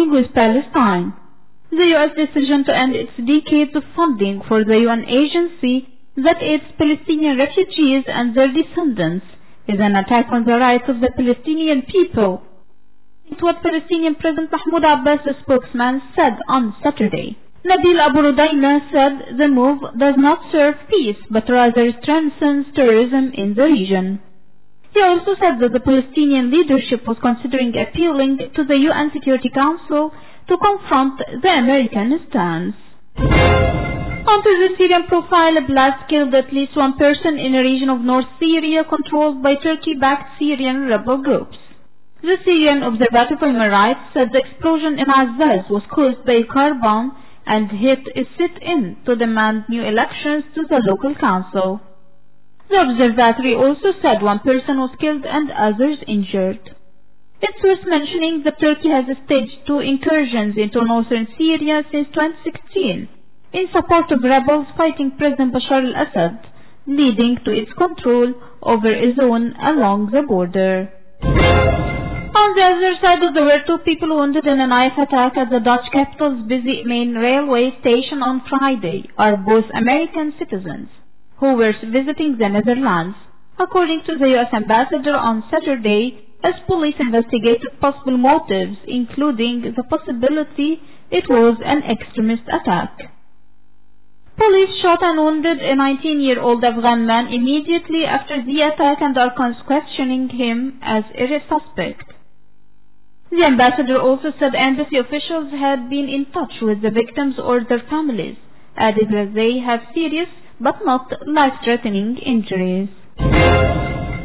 starting with Palestine. The U.S. decision to end its decades of funding for the UN agency that aids Palestinian refugees and their descendants is an attack on the rights of the Palestinian people. It's what Palestinian President Mahmoud Abbas, a spokesman, said on Saturday. Nabil Abu Rudaina said the move does not serve peace but rather strengthens terrorism in the region. He also said that the Palestinian leadership was considering appealing to the UN Security Council to confront the American stance. Onto the Syrian profile, a blast killed at least one person in a region of North Syria controlled by Turkey-backed Syrian rebel groups. The Syrian Observatory for Human Rights said the explosion in Azaz was caused by a car bomb and hit a sit-in to demand new elections to the local council. The observatory also said one person was killed and others injured. It's worth mentioning that Turkey has staged 2 incursions into northern Syria since 2016 in support of rebels fighting President Bashar al-Assad, leading to its control over a zone along the border. On the other side of the world, 2 people wounded in a knife attack at the Dutch capital's busy main railway station on Friday are both American citizens who were visiting the Netherlands, according to the U.S. ambassador on Saturday, as police investigated possible motives, including the possibility it was an extremist attack. Police shot and wounded a 19-year-old Afghan man immediately after the attack and are questioning him as a suspect. The ambassador also said embassy officials had been in touch with the victims or their families, adding that they have serious but not life-threatening injuries.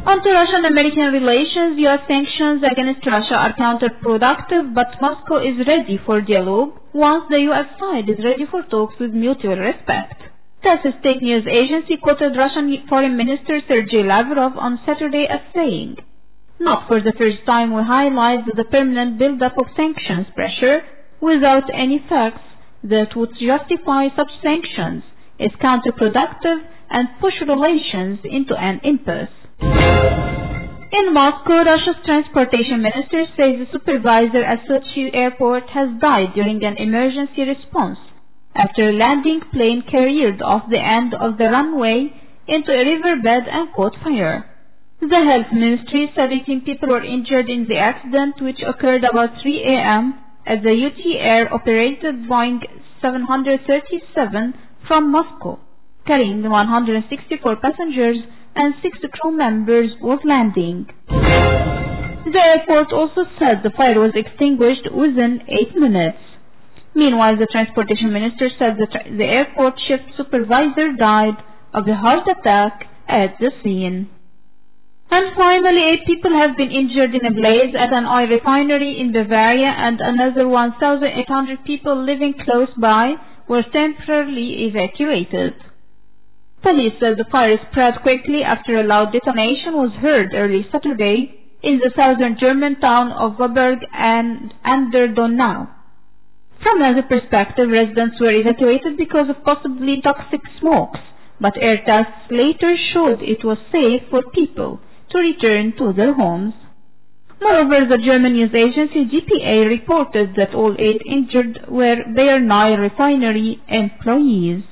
On to Russian-American relations, U.S. sanctions against Russia are counterproductive, but Moscow is ready for dialogue once the U.S. side is ready for talks with mutual respect. TASS state news agency quoted Russian Foreign Minister Sergei Lavrov on Saturday as saying, "Not for the first time we highlight the permanent build-up of sanctions pressure without any facts that would justify such sanctions is counterproductive and push relations into an impasse." In Moscow, Russia's transportation minister says the supervisor at Sochi airport has died during an emergency response after a landing plane careened off the end of the runway into a riverbed and caught fire. The health ministry said 18 people were injured in the accident, which occurred about 3 a.m. as the UT Air operated Boeing 737 from Moscow, carrying 164 passengers and 6 crew members, was landing. The airport also said the fire was extinguished within 8 minutes. Meanwhile, the transportation minister said that the airport shift supervisor died of a heart attack at the scene. And finally, 8 people have been injured in a blaze at an oil refinery in Bavaria, and another 1,800 people living close by were temporarily evacuated. Police said the fire spread quickly after a loud detonation was heard early Saturday in the southern German town of Warburg and Donau. From another perspective, residents were evacuated because of possibly toxic smokes, but air tests later showed it was safe for people to return to their homes. Moreover, the German news agency dpa reported that all 8 injured were Bayer refinery employees.